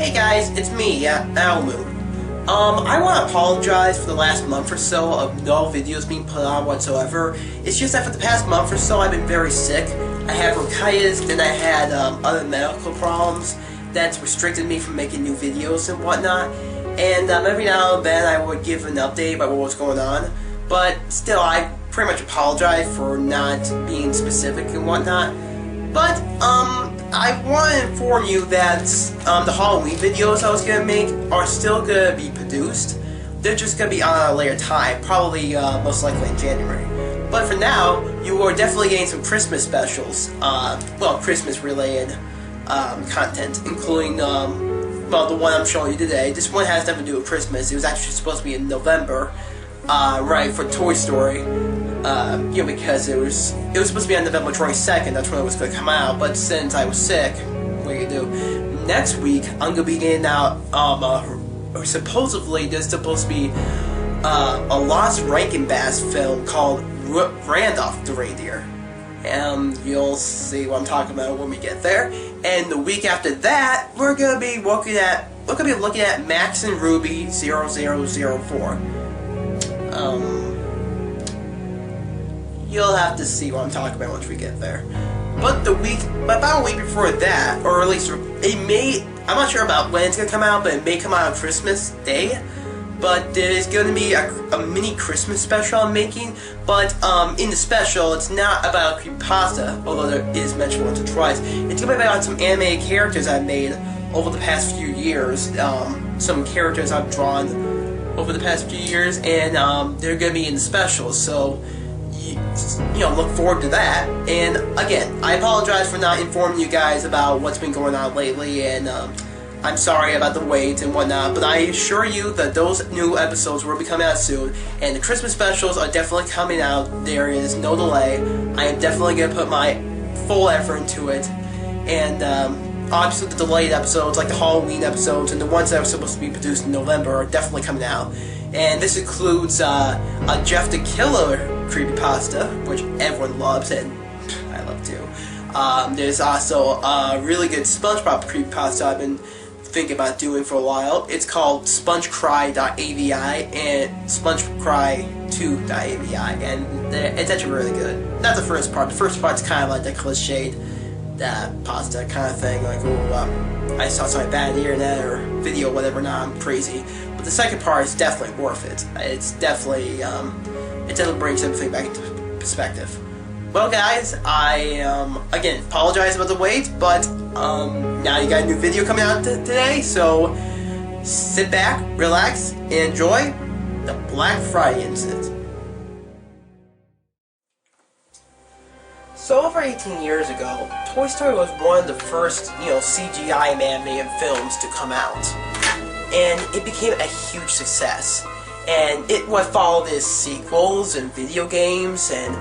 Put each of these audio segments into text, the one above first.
Hey guys, it's me, Ayumu. I want to apologize for the last month or so of no videos being put on whatsoever. It's just that for the past month or so I've been very sick. I had bronchitis, then I had other medical problems that's restricted me from making new videos and whatnot. And every now and then I would give an update about what was going on. But still, I pretty much apologize for not being specific and whatnot. But, I want to inform you that the Halloween videos I was going to make are still going to be produced. They're just going to be on at a later time, probably most likely in January. But for now, you are definitely getting some Christmas specials, Christmas-related content, including, the one I'm showing you today. This one has nothing to do with Christmas. It was actually supposed to be in November, right, for Toy Story. Because it was supposed to be on November 22nd, that's when it was going to come out, but since I was sick, what are you going to do? Next week, I'm going to be getting out, supposedly there's supposed to be a Lost Rankin Bass film called Randolph the Reindeer. And you'll see what I'm talking about when we get there. And the week after that, we're going to be looking at Max and Ruby 0004. You'll have to see what I'm talking about once we get there. But about a week before that, or at least I'm not sure about when it's going to come out, but it may come out on Christmas Day. But there's going to be a mini Christmas special I'm making, but in the special, it's not about Creepypasta, although there is mentioned once or twice. It's going to be about some animated characters I've made over the past few years, some characters I've drawn over the past few years, and they're going to be in the special, so look forward to that. And again, I apologize for not informing you guys about what's been going on lately, and I'm sorry about the wait and whatnot, but I assure you that those new episodes will be coming out soon, and the Christmas specials are definitely coming out. There is no delay. I am definitely going to put my full effort into it, and obviously the delayed episodes, like the Halloween episodes, and the ones that are supposed to be produced in November are definitely coming out. And this includes a Jeff the Killer Creepypasta, which everyone loves, and I love too. There's also a really good SpongeBob Creepypasta I've been thinking about doing for a while. It's called spongecry.avi and spongecry2.avi, and it's actually really good. Not the first part. The first part's kind of like the cliched pasta kind of thing, like, I saw something bad on the internet or video, whatever, now I'm crazy. But the second part is definitely worth it. It's definitely, it definitely brings everything back into perspective. Well guys, I, again, apologize about the wait, but, now you got a new video coming out today, so sit back, relax, and enjoy the Black Friday incident. So over 18 years ago, Toy Story was one of the first, CGI animated films to come out. And it became a huge success. And it was followed as sequels and video games and,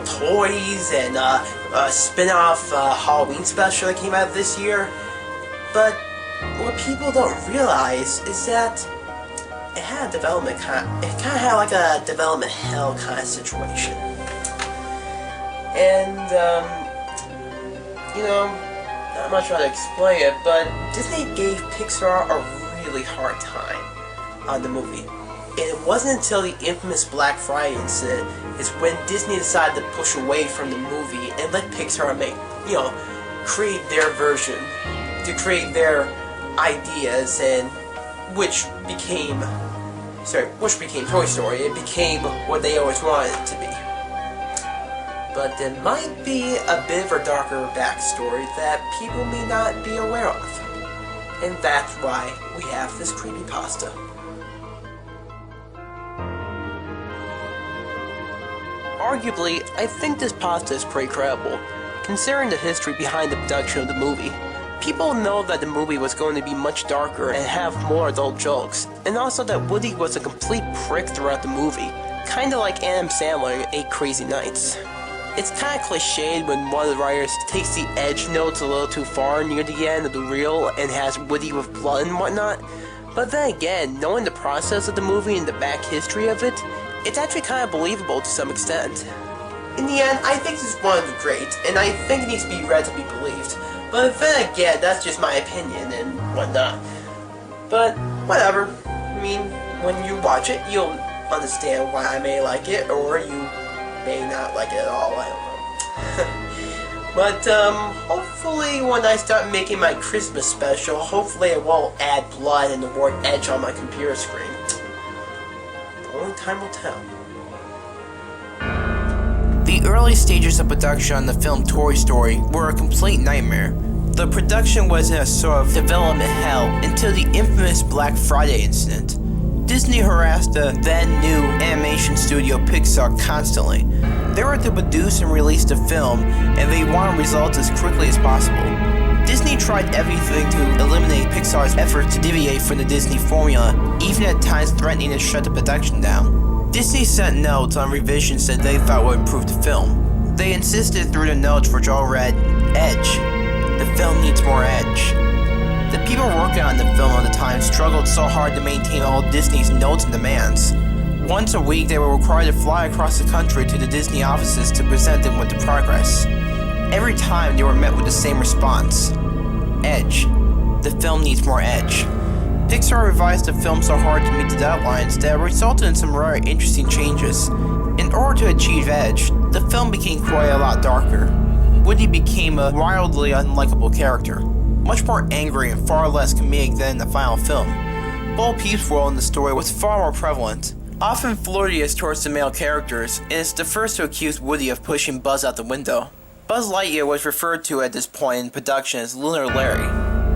toys and a spin-off Halloween special that came out this year. But what people don't realize is that it had a development it kind of had like a development hell kind of situation. And, I'm not sure how to explain it, but Disney gave Pixar a really hard time on the movie. And it wasn't until the infamous Black Friday incident is when Disney decided to push away from the became and let Pixar make, create their version, to create their ideas, and which became Toy Story. It became what they always wanted it to be. But there might be a bit of a darker backstory that people may not be aware of. And that's why we have this creepypasta. Arguably, I think this pasta is pretty credible, considering the history behind the production of the movie. People know that the movie was going to be much darker and have more adult jokes, and also that Woody was a complete prick throughout the movie, kinda like Adam Sandler in 8 Crazy Nights. It's kinda cliched when one of the writers takes the edge notes a little too far near the end of the reel and has Woody with blood and whatnot, but then again, knowing the process of the movie and the back history of it, it's actually kind of believable to some extent. In the end, I think this is one of the great, and I think it needs to be read to be believed. But then again, that's just my opinion and whatnot. But whatever. I mean, when you watch it, you'll understand why I may like it, or you may not like it at all. I don't know. But hopefully when I start making my Christmas special, hopefully it won't add blood and the word edge on my computer screen. Only time will tell. The early stages of production on the film Toy Story were a complete nightmare. The production was in a sort of development hell until the infamous Black Friday incident. Disney harassed the then-new animation studio Pixar constantly. They were to produce and release the film, and they wanted results as quickly as possible. Disney tried everything to eliminate Pixar's efforts to deviate from the Disney formula, even at times threatening to shut the production down. Disney sent notes on revisions that they thought would improve the film. They insisted through the notes which all read, "Edge. The film needs more edge." The people working on the film at the time struggled so hard to maintain all Disney's notes and demands. Once a week, they were required to fly across the country to the Disney offices to present them with the progress. Every time, they were met with the same response. Edge. The film needs more edge. Pixar revised the film so hard to meet the deadlines that it resulted in some rather interesting changes. In order to achieve edge, the film became quite a lot darker. Woody became a wildly unlikable character, much more angry and far less comedic than in the final film. Bo Peep's role in the story was far more prevalent, often flirtatious towards the male characters, and is the first to accuse Woody of pushing Buzz out the window. Buzz Lightyear was referred to at this point in production as Lunar Larry.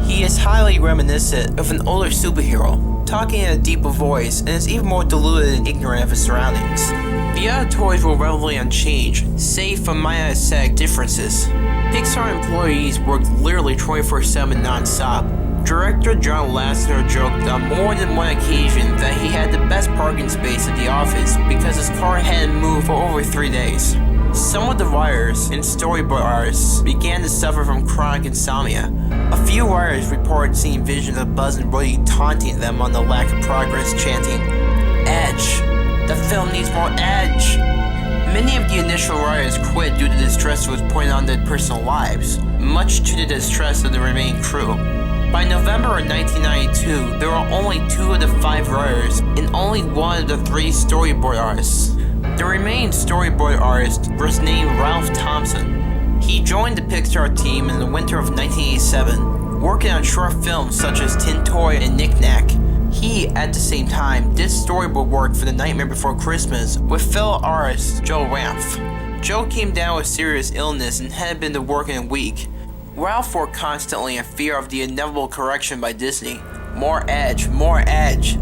He is highly reminiscent of an older superhero, talking in a deeper voice, and is even more deluded and ignorant of his surroundings. The other toys were relatively unchanged, save for minor aesthetic differences. Pixar employees worked literally 24/7 non-stop. Director John Lasseter joked on more than one occasion that he had the best parking space at the office because his car hadn't moved for over 3 days. Some of the writers and storyboard artists began to suffer from chronic insomnia. A few writers reported seeing visions of Buzz and Woody taunting them on the lack of progress, chanting, "Edge! The film needs more edge!" Many of the initial writers quit due to the stress that was put on their personal lives, much to the distress of the remaining crew. By November of 1992, there were only 2 of the 5 writers and only 1 of the 3 storyboard artists. The remaining storyboard artist was named Ralph Thompson. He joined the Pixar team in the winter of 1987, working on short films such as Tin Toy and Knick Knack. He, at the same time, did storyboard work for The Nightmare Before Christmas with fellow artist Joe Ranft. Joe came down with serious illness and had been to work in a week. Ralph worked constantly in fear of the inevitable correction by Disney. More edge, more edge.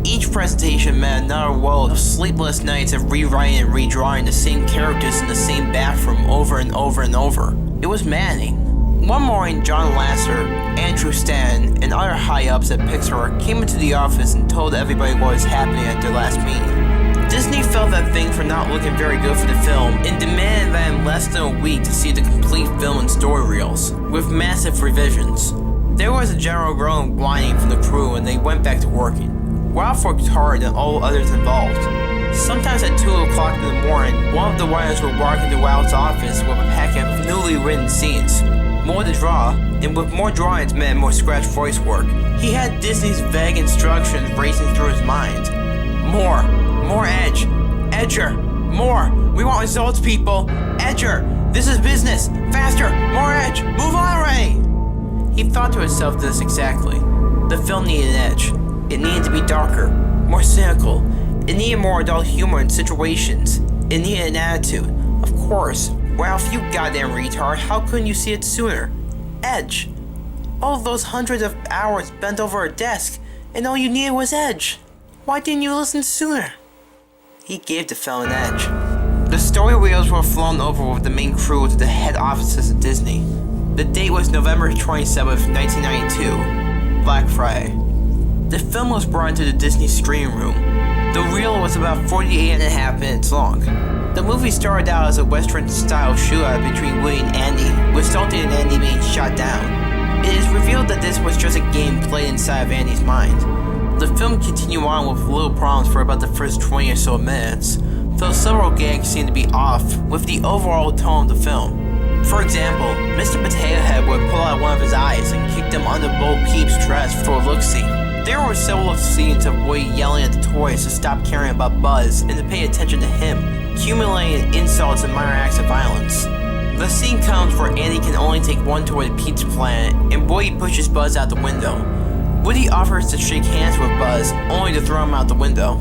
Each presentation meant another world of sleepless nights of rewriting and redrawing the same characters in the same bathroom over and over and over. It was maddening. One morning, John Lasseter, Andrew Stanton, and other high-ups at Pixar came into the office and told everybody what was happening at their last meeting. Disney felt that things were not looking very good for the film and demanded that in less than a week to see the complete film and story reels, with massive revisions. There was a general groan and whining from the crew and they went back to working. Ralph worked hard and all others involved. Sometimes at 2 o'clock in the morning, one of the writers would walk into Ralph's office with a packet of newly written scenes, more to draw, and with more drawings meant more scratch voice work. He had Disney's vague instructions racing through his mind. More edge, edger, more. We want results, people. Edger, this is business. Faster, more edge. Move on already. He thought to himself this exactly. The film needed an edge. It needed to be darker, more cynical. It needed more adult humor in situations. It needed an attitude. Of course. Ralph, you goddamn retard, how couldn't you see it sooner? Edge. All those hundreds of hours bent over a desk, and all you needed was edge. Why didn't you listen sooner? He gave the film an edge. The story reels were flown over with the main crew to the head offices of Disney. The date was November 27th, 1992, Black Friday. The film was brought into the Disney screening room. The reel was about 48.5 minutes long. The movie started out as a Western-style shootout between Woody and Andy, resulting in Andy being shot down. It is revealed that this was just a game played inside of Andy's mind. The film continued on with little problems for about the first 20 or so minutes, though several gags seemed to be off with the overall tone of the film. For example, Mr. Potato Head would pull out one of his eyes and kick them under Bo Peep's dress for a look-see. There were several scenes of Woody yelling at the toys to stop caring about Buzz and to pay attention to him, accumulating insults and minor acts of violence. The scene comes where Andy can only take one toy to Pizza Planet, and Woody pushes Buzz out the window. Woody offers to shake hands with Buzz, only to throw him out the window.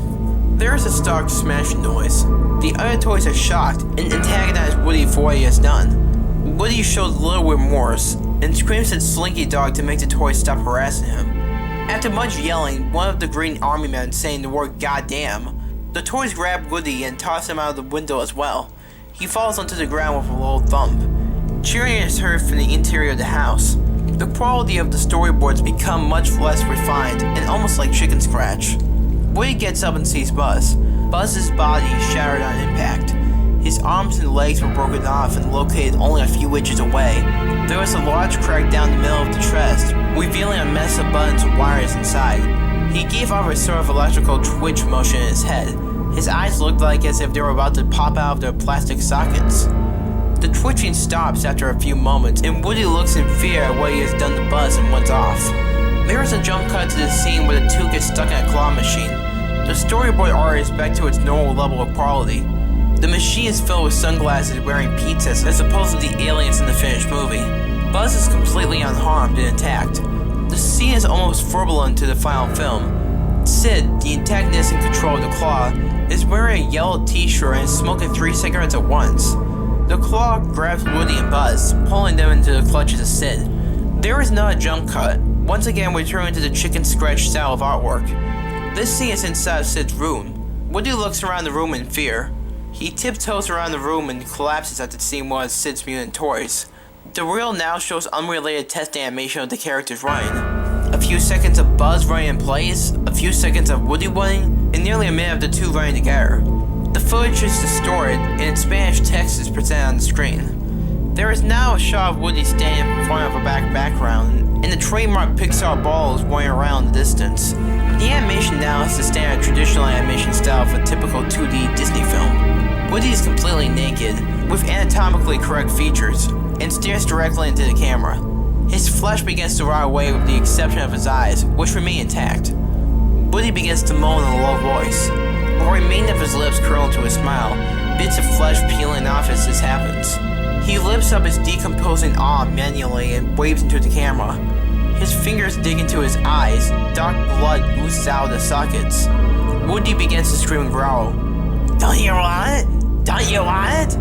There is a stark smashing noise. The other toys are shocked and antagonize Woody for what he has done. Woody shows little remorse and screams at Slinky Dog to make the toys stop harassing him. After much yelling, one of the Green Army men saying the word goddamn, the toys grab Woody and toss him out of the window as well. He falls onto the ground with a low thump. Cheering is heard from the interior of the house. The quality of the storyboards become much less refined and almost like chicken scratch. Woody gets up and sees Buzz. Buzz's body is shattered on impact. His arms and legs were broken off and located only a few inches away. There was a large crack down the middle of the chest, revealing a mess of buttons and wires inside. He gave off a sort of electrical twitch motion in his head. His eyes looked like as if they were about to pop out of their plastic sockets. The twitching stops after a few moments, and Woody looks in fear at what he has done to Buzz and runs off. There is a jump cut to the scene where the two get stuck in a claw machine. The storyboard art is back to its normal level of quality. The machine is filled with sunglasses wearing pizzas as opposed to the aliens in the finished movie. Buzz is completely unharmed and intact. The scene is almost verbatim to the final film. Sid, the antagonist in control of the claw, is wearing a yellow t-shirt and is smoking 3 cigarettes at once. The claw grabs Woody and Buzz, pulling them into the clutches of Sid. There is not a jump cut, once again returning to the chicken scratch style of artwork. This scene is inside of Sid's room. Woody looks around the room in fear. He tiptoes around the room and collapses at the scene one of Sid's mutant toys. The reel now shows unrelated test animation of the characters running. A few seconds of Buzz running in place, a few seconds of Woody running, and nearly a minute of the two running together. The footage is distorted, and in Spanish text is presented on the screen. There is now a shot of Woody standing in front of a background, and the trademark Pixar ball is running around in the distance. The animation now is the standard traditional animation style of a typical 2D Disney film. Woody is completely naked, with anatomically correct features, and stares directly into the camera. His flesh begins to rot away with the exception of his eyes, which remain intact. Woody begins to moan in a low voice. The remainder of his lips curl into a smile, bits of flesh peeling off as this happens. He lifts up his decomposing arm manually and waves into the camera. His fingers dig into his eyes, dark blood oozes out of the sockets. Woody begins to scream and growl. Don't you want it? Don't you want it?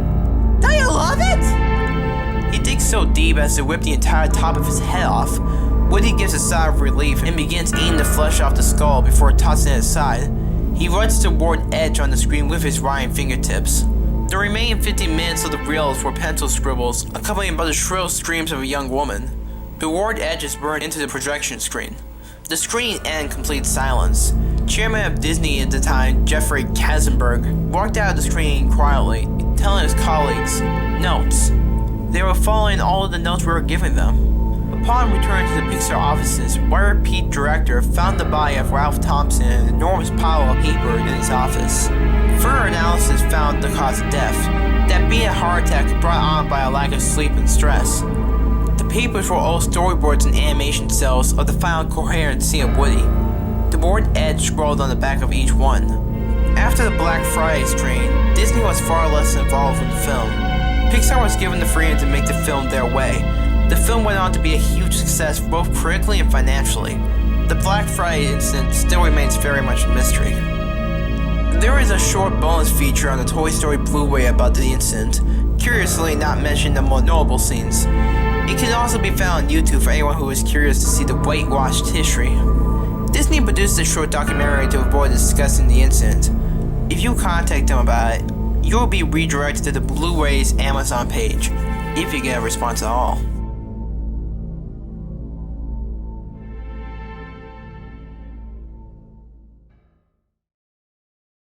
Don't you love it? He digs so deep as to rip the entire top of his head off. Woody gives a sigh of relief and begins eating the flesh off the skull before tossing it aside. He runs toward Edge on the screen with his wrying fingertips. The remaining 15 minutes of the reels were pencil scribbles, accompanied by the shrill screams of a young woman. The word Edge is burned into the projection screen. The screen ends in complete silence. Chairman of Disney at the time, Jeffrey Katzenberg, walked out of the screen quietly, telling his colleagues, "Notes." They were following all of the notes we were giving them. Upon returning to the Pixar offices, Wire Pete director found the body of Ralph Thompson in an enormous pile of paper in his office. Further analysis found the cause of death, that being a heart attack brought on by a lack of sleep and stress. The papers were all storyboards and animation cells of the final coherent scene of Woody. The word Edge scrolled on the back of each one. After the Black Friday screening, Disney was far less involved in the film. Pixar was given the freedom to make the film their way. The film went on to be a huge success both critically and financially. The Black Friday incident still remains very much a mystery. There is a short bonus feature on the Toy Story Blu-ray about the incident, curiously not mentioning the more notable scenes. It can also be found on YouTube for anyone who is curious to see the whitewashed history. Disney produced a short documentary to avoid discussing the incident. If you contact them about it, you will be redirected to the Blu-ray's Amazon page, if you get a response at all.